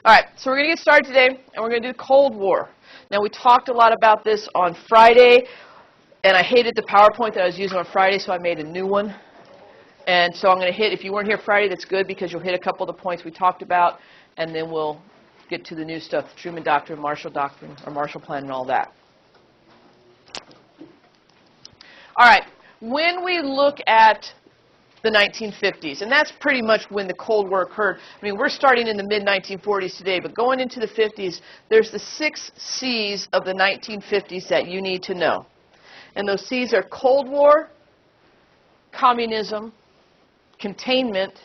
All right, so we're going to get started today, and we're going to do the Cold War. Now, we talked a lot about this on Friday, and I hated the PowerPoint that I was using on Friday, so I made a new one. And so I'm going to hit, if you weren't here Friday, that's good, because you'll hit a couple of the points we talked about, and then we'll get to the new stuff, the Truman Doctrine, Marshall Doctrine, or Marshall Plan, and all that. All right, when we look at the 1950s, and that's pretty much when the Cold War occurred. I mean, we're starting in the mid-1940s today, but going into the 50s, there's the 6 C's of the 1950s that you need to know. And those C's are Cold War, communism, containment,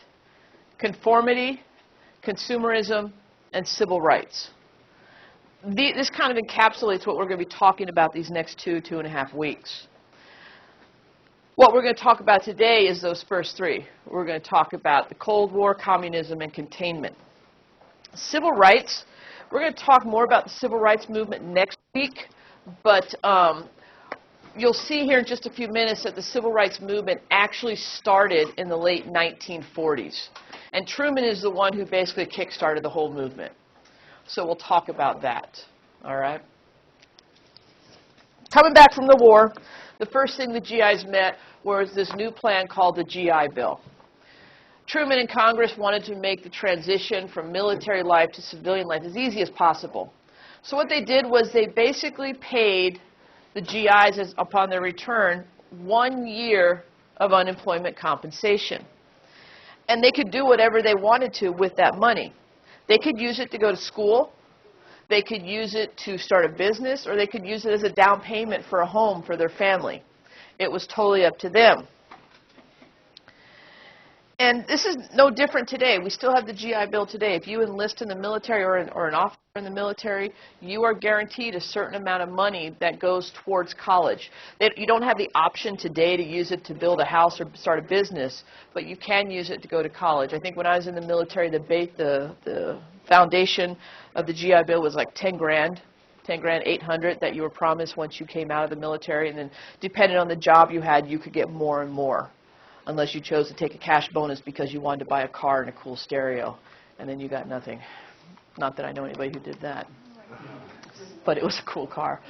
conformity, consumerism, and civil rights. This kind of encapsulates what we're going to be talking about these next 2.5 weeks. What we're going to talk about today is those first 3. We're going to talk about the Cold War, communism, and containment. Civil rights, we're going to talk more about the civil rights movement next week, but you'll see here in just a few minutes that the civil rights movement actually started in the late 1940s. And Truman is the one who basically kick-started the whole movement. So we'll talk about that, all right? Coming back from the war, the first thing the GIs met was this new plan called the GI Bill. Truman and Congress wanted to make the transition from military life to civilian life as easy as possible. So what they did was they basically paid the GIs, upon their return, 1 year of unemployment compensation. And they could do whatever they wanted to with that money. They could use it to go to school. They could use it to start a business, or they could use it as a down payment for a home for their family. It was totally up to them. And this is no different today. We still have the GI Bill today. If you enlist in the military or an officer in the military, you are guaranteed a certain amount of money that goes towards college. You don't have the option today to use it to build a house or start a business, but you can use it to go to college. I think when I was in the military, the foundation of the GI Bill was like 10 grand, 800 that you were promised once you came out of the military, and then depending on the job you had, you could get more and more, unless you chose to take a cash bonus because you wanted to buy a car and a cool stereo, and then you got nothing. Not that I know anybody who did that, but it was a cool car.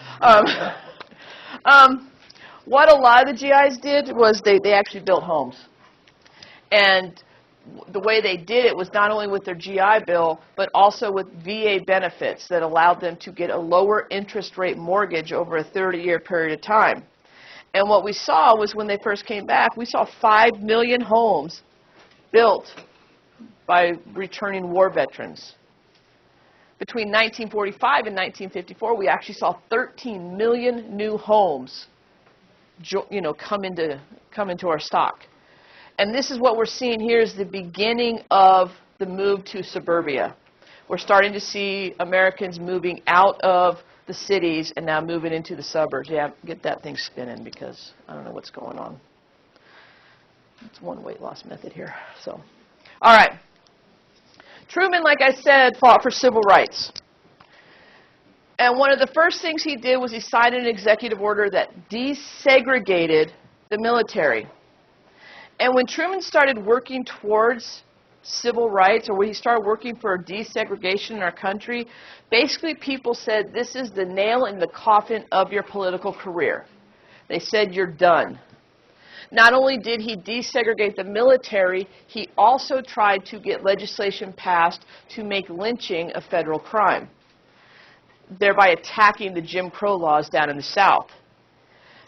What a lot of the GIs did was they actually built homes. And the way they did it was not only with their GI Bill, but also with VA benefits that allowed them to get a lower interest rate mortgage over a 30-year period of time. And what we saw was when they first came back, we saw 5 million homes built by returning war veterans. Between 1945 and 1954, we actually saw 13 million new homes come into our stock. And this is what we're seeing here is the beginning of the move to suburbia. We're starting to see Americans moving out of the cities and now moving into the suburbs. Yeah, get that thing spinning because I don't know what's going on. It's one weight loss method here. So, all right. Truman, like I said, fought for civil rights. And one of the first things he did was he signed an executive order that desegregated the military. And when Truman started working towards civil rights, or when he started working for desegregation in our country, basically people said, this is the nail in the coffin of your political career. They said, you're done. Not only did he desegregate the military, he also tried to get legislation passed to make lynching a federal crime, thereby attacking the Jim Crow laws down in the South.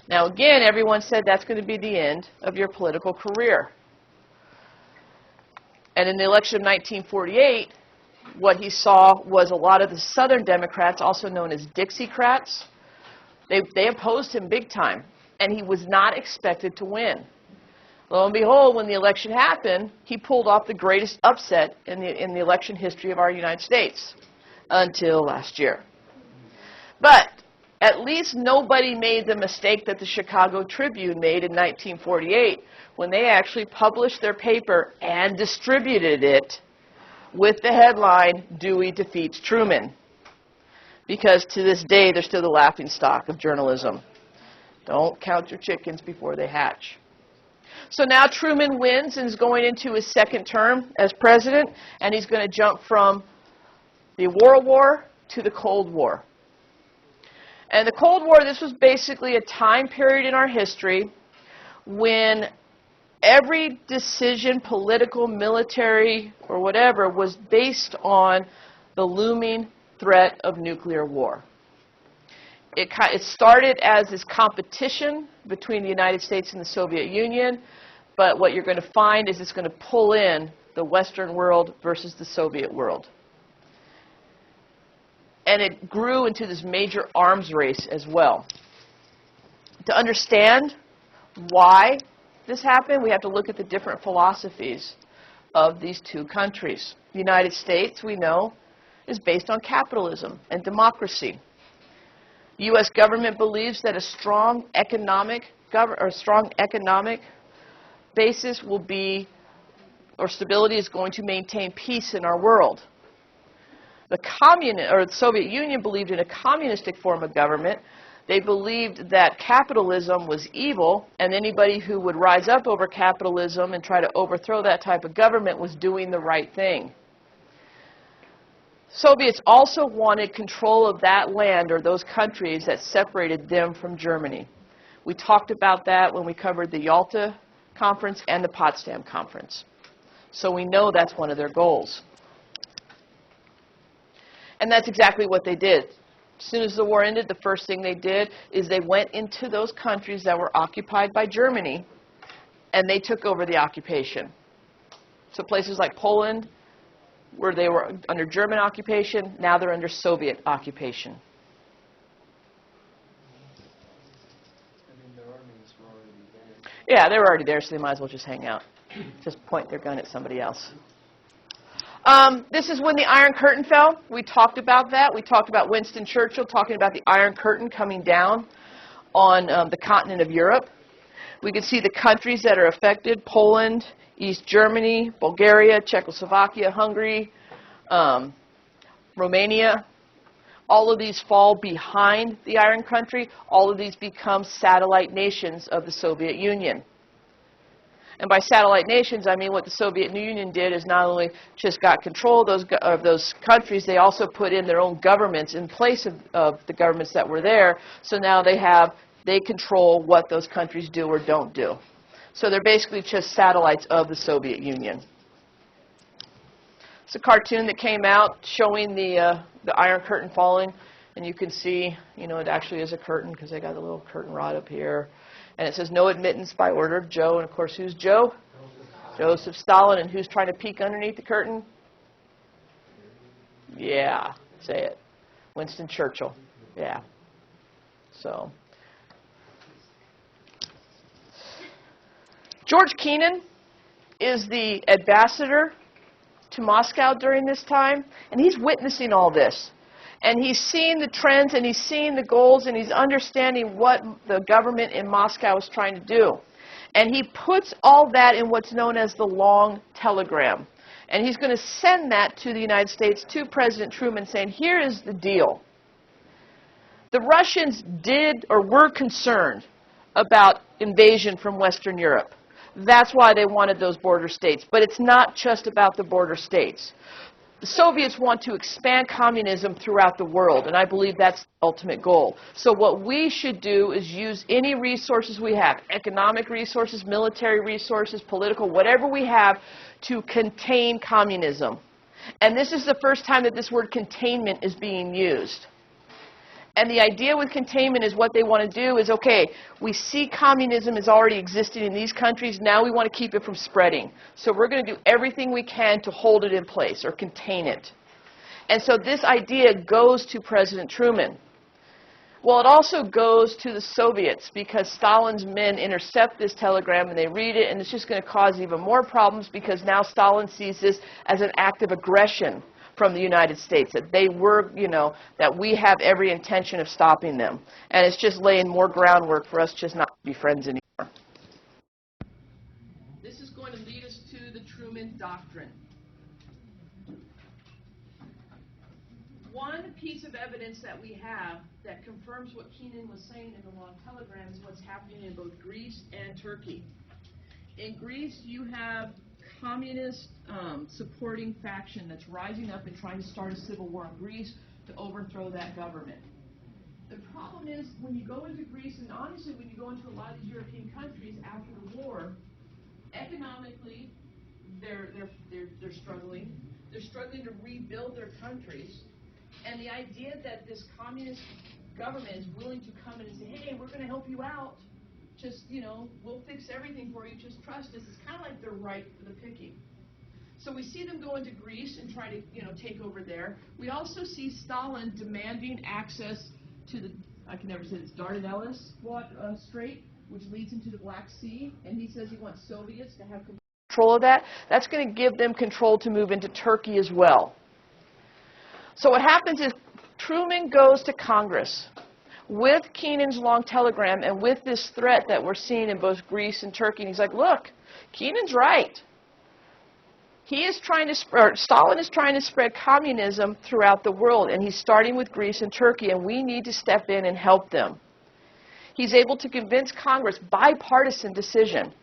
Now, again, everyone said that's going to be the end of your political career. And in the election of 1948, what he saw was a lot of the Southern Democrats, also known as Dixiecrats, they opposed him big time, and he was not expected to win. Lo and behold, when the election happened, he pulled off the greatest upset in the election history of our United States until last year. But at least nobody made the mistake that the Chicago Tribune made in 1948 when they actually published their paper and distributed it with the headline, Dewey Defeats Truman. Because to this day, they're still the laughingstock of journalism. Don't count your chickens before they hatch. So now Truman wins and is going into his second term as president, and he's going to jump from the World War to the Cold War. And the Cold War, this was basically a time period in our history when every decision, political, military, or whatever, was based on the looming threat of nuclear war. It started as this competition between the United States and the Soviet Union, but what you're going to find is it's going to pull in the Western world versus the Soviet world. And it grew into this major arms race as well. To understand why this happened, we have to look at the different philosophies of these two countries. The United States, we know, is based on capitalism and democracy. The U.S. government believes that a strong economic basis will be, or stability is going to maintain peace in our world. The Soviet Union believed in a communistic form of government. They believed that capitalism was evil, and anybody who would rise up over capitalism and try to overthrow that type of government was doing the right thing. Soviets also wanted control of that land or those countries that separated them from Germany. We talked about that when we covered the Yalta Conference and the Potsdam Conference. So we know that's one of their goals. And that's exactly what they did. As soon as the war ended, the first thing they did is they went into those countries that were occupied by Germany, and they took over the occupation. So places like Poland, where they were under German occupation, now they're under Soviet occupation. I mean, their armies were already there. Yeah, they were already there, so they might as well just hang out. Just point their gun at somebody else. This is when the Iron Curtain fell. We talked about that. We talked about Winston Churchill talking about the Iron Curtain coming down on the continent of Europe. We can see the countries that are affected: Poland, East Germany, Bulgaria, Czechoslovakia, Hungary, Romania. All of these fall behind the Iron Curtain. All of these become satellite nations of the Soviet Union. And by satellite nations, I mean what the Soviet Union did is not only just got control of those countries, they also put in their own governments in place of the governments that were there. So now they control what those countries do or don't do. So they're basically just satellites of the Soviet Union. It's a cartoon that came out showing the Iron Curtain falling. And you can see, it actually is a curtain because they got a little curtain rod up here. And it says, "No admittance by order of Joe." And, of course, who's Joe? Joseph Stalin. And who's trying to peek underneath the curtain? Yeah, say it. Winston Churchill. Yeah. So, George Kennan is the ambassador to Moscow during this time, and he's witnessing all this. And he's seeing the trends, and he's seeing the goals, and he's understanding what the government in Moscow is trying to do. And he puts all that in what's known as the long telegram. And he's going to send that to the United States, to President Truman, saying, here is the deal. The Russians were concerned about invasion from Western Europe. That's why they wanted those border states. But it's not just about the border states. The Soviets want to expand communism throughout the world, and I believe that's the ultimate goal. So what we should do is use any resources we have, economic resources, military resources, political, whatever we have, to contain communism. And this is the first time that this word containment is being used. And the idea with containment is what they want to do is, okay, we see communism is already existing in these countries. Now we want to keep it from spreading. So we're going to do everything we can to hold it in place or contain it. And so this idea goes to President Truman. Well, it also goes to the Soviets because Stalin's men intercept this telegram and they read it, and it's just going to cause even more problems because now Stalin sees this as an act of aggression from the United States, that they were, that we have every intention of stopping them. And it's just laying more groundwork for us just not to be friends anymore. This is going to lead us to the Truman Doctrine. One piece of evidence that we have that confirms what Kennan was saying in the long telegram is what's happening in both Greece and Turkey. In Greece, you have communist supporting faction that's rising up and trying to start a civil war in Greece to overthrow that government. The problem is when you go into Greece, and honestly when you go into a lot of these European countries after the war, economically they're struggling. They're struggling to rebuild their countries. And the idea that this communist government is willing to come in and say, hey, we're going to help you out. Just, we'll fix everything for you. Just trust us. It's kind of like they're ripe for the picking. So we see them go into Greece and try to, take over there. We also see Stalin demanding access to the, I can never say this, Dardanelles Strait, which leads into the Black Sea. And he says he wants Soviets to have control of that. That's going to give them control to move into Turkey as well. So what happens is Truman goes to Congress with Keenan's long telegram and with this threat that we're seeing in both Greece and Turkey. And he's like, look, Keenan's right. Stalin is trying to spread communism throughout the world, and he's starting with Greece and Turkey, and we need to step in and help them. He's able to convince Congress, bipartisan decision,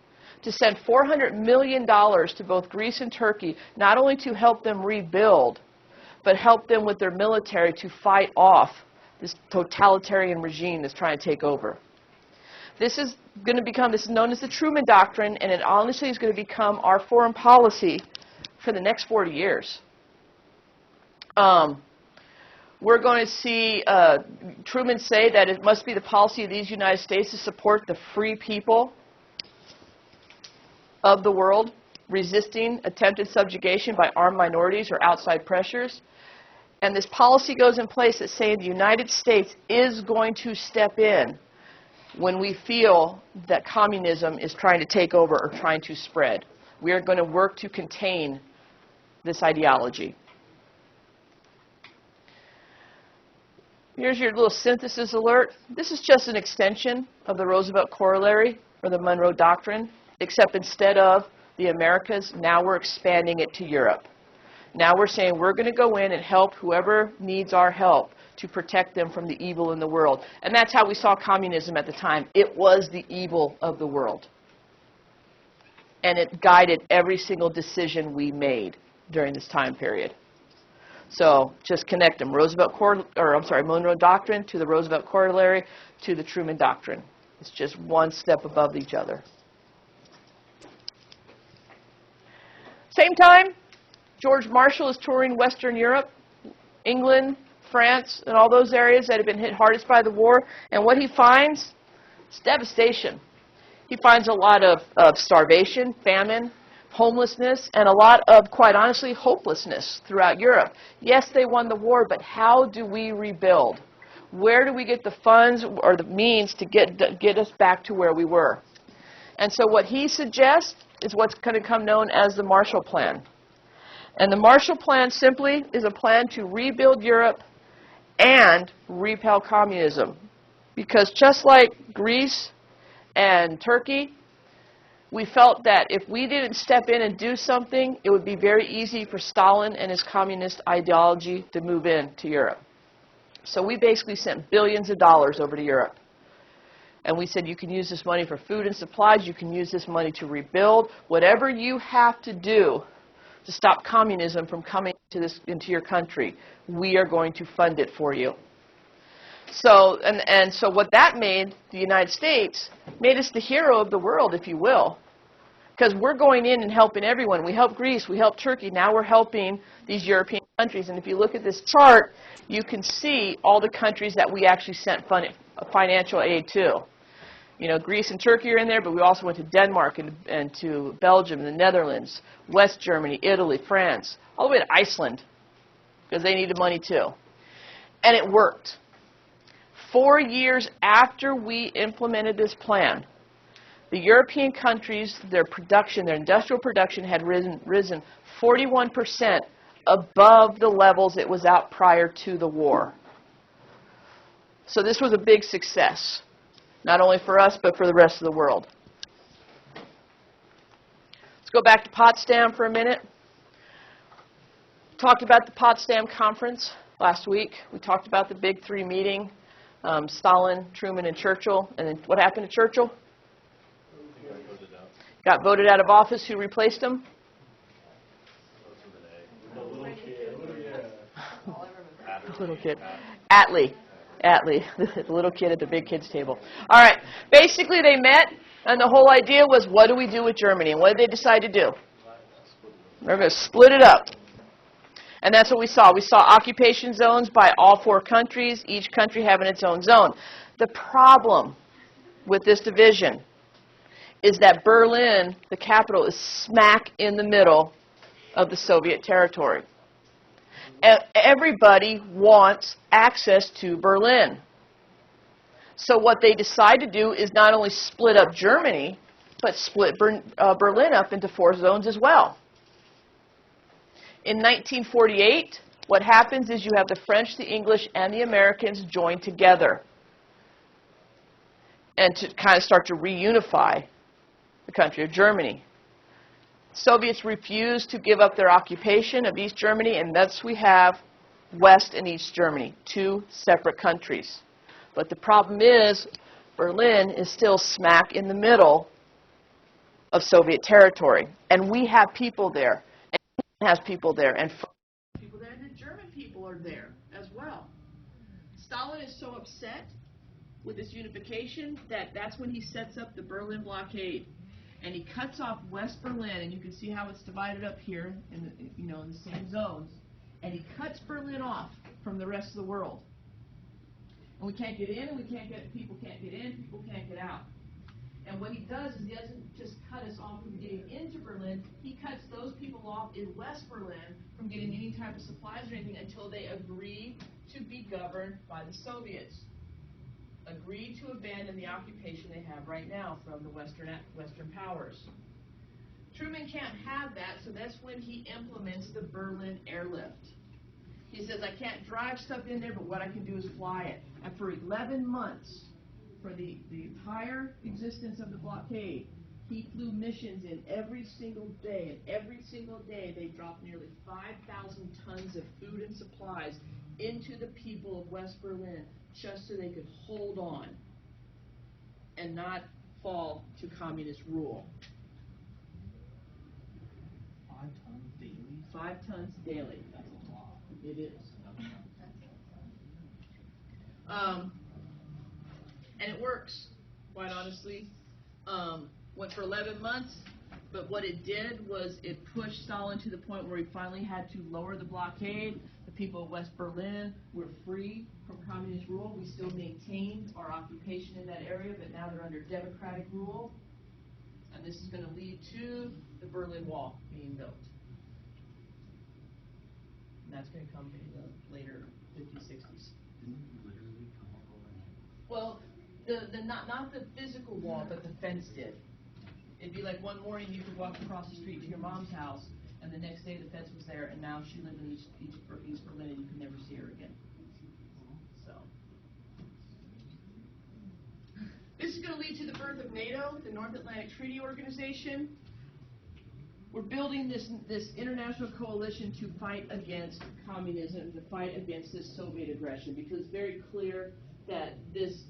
to send $400 million to both Greece and Turkey, not only to help them rebuild, but help them with their military to fight off this totalitarian regime that's trying to take over. This is known as the Truman Doctrine, and it honestly is going to become our foreign policy for the next 40 years. We're going to see Truman say that it must be the policy of these United States to support the free people of the world, resisting attempted subjugation by armed minorities or outside pressures. And this policy goes in place that's saying the United States is going to step in when we feel that communism is trying to take over or trying to spread. We are going to work to contain this ideology. Here's your little synthesis alert. This is just an extension of the Roosevelt Corollary or the Monroe Doctrine, except instead of the Americas, now we're expanding it to Europe. Now we're saying we're going to go in and help whoever needs our help to protect them from the evil in the world. And that's how we saw communism at the time. It was the evil of the world. And it guided every single decision we made during this time period. So just connect them. Monroe Doctrine to the Roosevelt Corollary to the Truman Doctrine. It's just one step above each other. Same time, George Marshall is touring Western Europe, England, France, and all those areas that have been hit hardest by the war. And what he finds is devastation. He finds a lot of starvation, famine, homelessness, and a lot of, quite honestly, hopelessness throughout Europe. Yes, they won the war, but how do we rebuild? Where do we get the funds or the means to get us back to where we were? And so what he suggests is what's going to come known as the Marshall Plan. And the Marshall Plan simply is a plan to rebuild Europe and repel communism. Because just like Greece and Turkey, we felt that if we didn't step in and do something, it would be very easy for Stalin and his communist ideology to move into Europe. So we basically sent billions of dollars over to Europe. And we said, you can use this money for food and supplies, you can use this money to rebuild, whatever you have to do to stop communism from coming into your country, we are going to fund it for you. So, and so what that made the United States, made us the hero of the world, if you will. Because we're going in and helping everyone. We helped Greece, we helped Turkey, now we're helping these European countries. And if you look at this chart, you can see all the countries that we actually sent financial aid to. You know, Greece and Turkey are in there, but we also went to Denmark and to Belgium, the Netherlands, West Germany, Italy, France, all the way to Iceland, because they needed money too. And it worked. 4 years after we implemented this plan, the European countries, their industrial production had risen 41% above the levels it was at prior to the war. So this was a big success, not only for us, but for the rest of the world. Let's go back to Potsdam for a minute. Talked about the Potsdam Conference last week. We talked about the Big Three meeting, Stalin, Truman, and Churchill. And then what happened to Churchill? Got voted out of office. Who replaced him? Little kid. Atlee. Atlee, the little kid at the big kids table. All right. Basically, they met, and the whole idea was, what do we do with Germany? And what did they decide to do? They're going to split it up. And that's what we saw. We saw occupation zones by all 4 countries, each country having its own zone. The problem with this division is that Berlin, the capital, is smack in the middle of the Soviet territory. Everybody wants access to Berlin. So what they decide to do is not only split up Germany, but split Berlin up into 4 zones as well. In 1948, what happens is you have the French, the English, and the Americans join together and to kind of start to reunify the country of Germany. Soviets refused to give up their occupation of East Germany, and thus we have West and East Germany, 2 separate countries. But the problem is, Berlin is still smack in the middle of Soviet territory, and we have people there, and England has people there, and people there, and the German people are there as well. Stalin is so upset with this unification that's when he sets up the Berlin blockade. And he cuts off West Berlin, and you can see how it's divided up here in the same zones. And he cuts Berlin off from the rest of the world. And we can't get in, and people can't get in, people can't get out. And what he does is he doesn't just cut us off from getting into Berlin, he cuts those people off in West Berlin from getting any type of supplies or anything until they agree to be governed by the Soviets. Agreed to abandon the occupation they have right now from the Western powers. Truman can't have that, so that's when he implements the Berlin airlift. He says, I can't drive stuff in there, but what I can do is fly it. And for 11 months, for the entire existence of the blockade, he flew missions in every single day, and every single day they dropped nearly 5,000 tons of food and supplies into the people of West Berlin, just so they could hold on and not fall to communist rule. 5 tons daily? 5 tons daily. That's a lot. It is. And it works, quite honestly. Went for 11 months, but what it did was it pushed Stalin to the point where he finally had to lower the blockade. The people of West Berlin were free from communist rule. We still maintained our occupation in that area, but now they're under democratic rule. And this is going to lead to the Berlin Wall being built. And that's going to come in the later 50s, 60s. Didn't it literally come up overnight? Well, not the physical wall, but the fence did. It'd be like one morning you could walk across the street to your mom's house, and the next day the fence was there, and now she lived in East Berlin, and you could never see her again. So, this is going to lead to the birth of NATO, the North Atlantic Treaty Organization. We're building this international coalition to fight against communism, to fight against this Soviet aggression, because it's very clear that this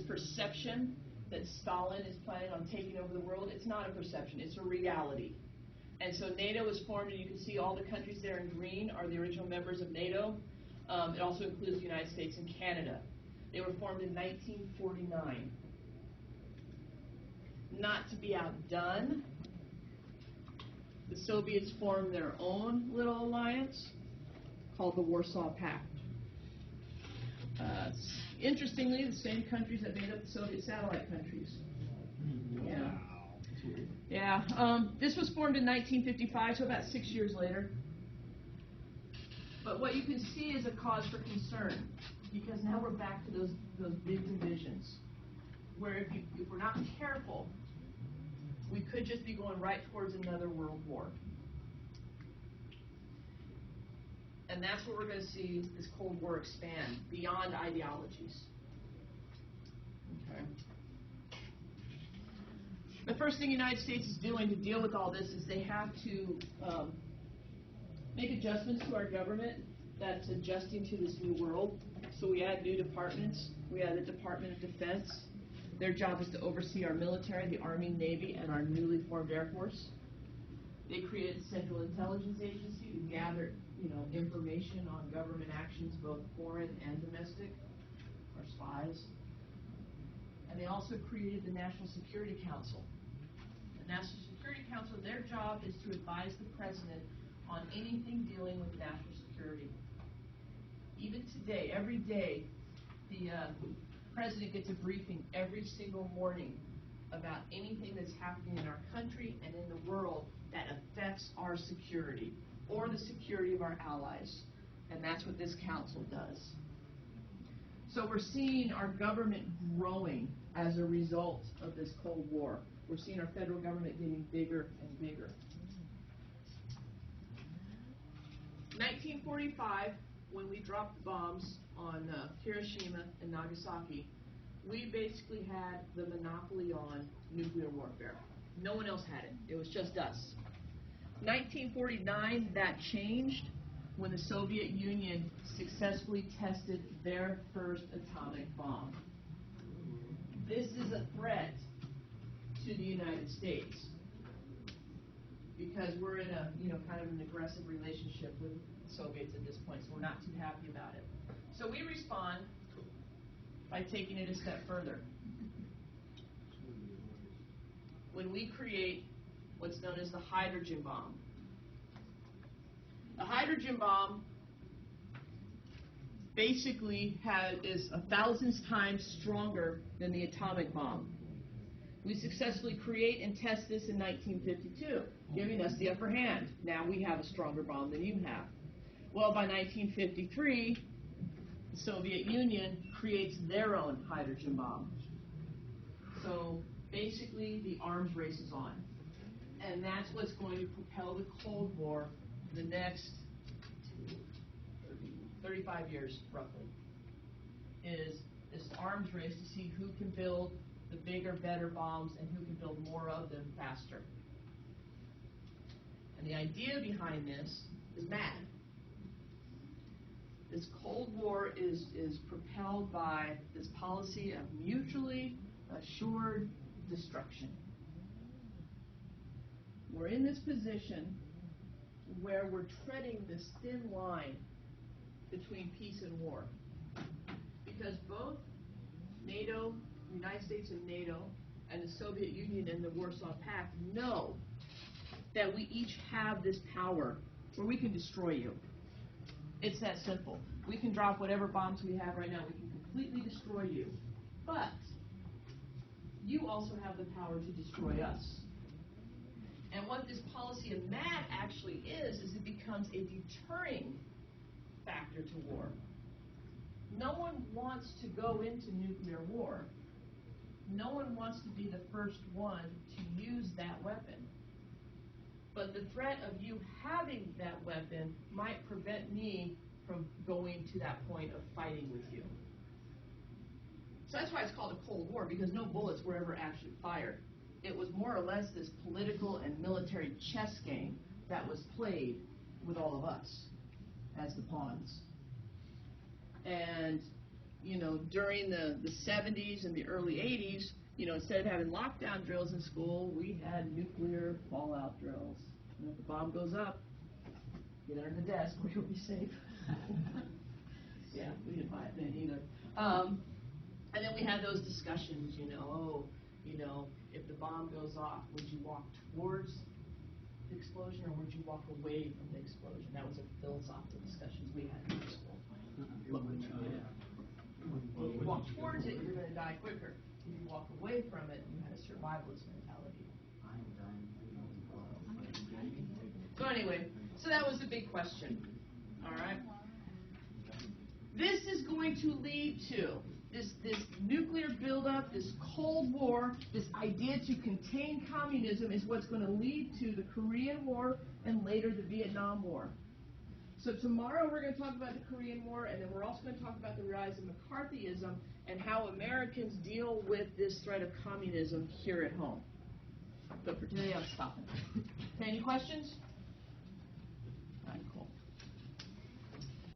perception that Stalin is planning on taking over the world, it's not a perception, it's a reality. And so NATO is formed, and you can see all the countries there in green are the original members of NATO. It also includes the United States and Canada. They were formed in 1949. Not to be outdone, the Soviets formed their own little alliance called the Warsaw Pact. Interestingly, the same countries that made up the Soviet satellite countries. Yeah. Yeah. This was formed in 1955, so about 6 years later. But what you can see is a cause for concern, because now we're back to those big divisions, where if we're not careful, we could just be going right towards another world war. And that's where we're going to see this Cold War expand beyond ideologies. Okay. The first thing the United States is doing to deal with all this is they have to make adjustments to our government that's adjusting to this new world. So we add new departments. We add the Department of Defense. Their job is to oversee our military, the Army, Navy, and our newly formed Air Force. They created the Central Intelligence Agency to gather information on government actions, both foreign and domestic, are spies. And they also created the National Security Council. The National Security Council, their job is to advise the president on anything dealing with national security. Even today, every day, the president gets a briefing every single morning about anything that's happening in our country and in the world that affects our security or the security of our allies. And that's what this council does. So we're seeing our government growing as a result of this Cold War. We're seeing our federal government getting bigger and bigger. 1945, when we dropped the bombs on Hiroshima and Nagasaki, we basically had the monopoly on nuclear warfare. No one else had it. It was just us. 1949, that changed when the Soviet Union successfully tested their first atomic bomb. This is a threat to the United States because we're in a, kind of an aggressive relationship with the Soviets at this point, so we're not too happy about it. So we respond by taking it a step further. When we create what's known as the hydrogen bomb. The hydrogen bomb basically is 1,000 times stronger than the atomic bomb. We successfully create and test this in 1952, giving us the upper hand. Now we have a stronger bomb than you have. Well, by 1953, the Soviet Union creates their own hydrogen bomb. So basically, the arms race is on. And that's what's going to propel the Cold War for the next 35 years, roughly, is this arms race to see who can build the bigger, better bombs and who can build more of them faster. And the idea behind this is mad. This Cold War is propelled by this policy of mutually assured destruction. We're in this position where we're treading this thin line between peace and war. Because both NATO, the United States and NATO, and the Soviet Union and the Warsaw Pact know that we each have this power where we can destroy you. It's that simple. We can drop whatever bombs we have right now. We can completely destroy you. But you also have the power to destroy us. And what this policy of MAD actually is it becomes a deterring factor to war. No one wants to go into nuclear war. No one wants to be the first one to use that weapon. But the threat of you having that weapon might prevent me from going to that point of fighting with you. So that's why it's called a Cold War, because no bullets were ever actually fired. It was more or less this political and military chess game that was played with all of us as the pawns. And, during the 70s and the early 80s, instead of having lockdown drills in school, we had nuclear fallout drills. And if the bomb goes up, get under the desk where you'll be safe. Yeah, we didn't buy it then either. And then we had those discussions, if the bomb goes off, would you walk towards the explosion or would you walk away from the explosion? That was a philosophical discussions we had in school. What would you do? Well, if you walk towards it, you're going to die quicker. If you walk away from it, you had a survivalist mentality. So anyway, so that was the big question. All right? This is going to lead to this nuclear buildup, this Cold War, this idea to contain communism is what's going to lead to the Korean War and later the Vietnam War. So tomorrow we're going to talk about the Korean War, and then we're also going to talk about the rise of McCarthyism and how Americans deal with this threat of communism here at home. But for today, I'm stopping. Okay, any questions?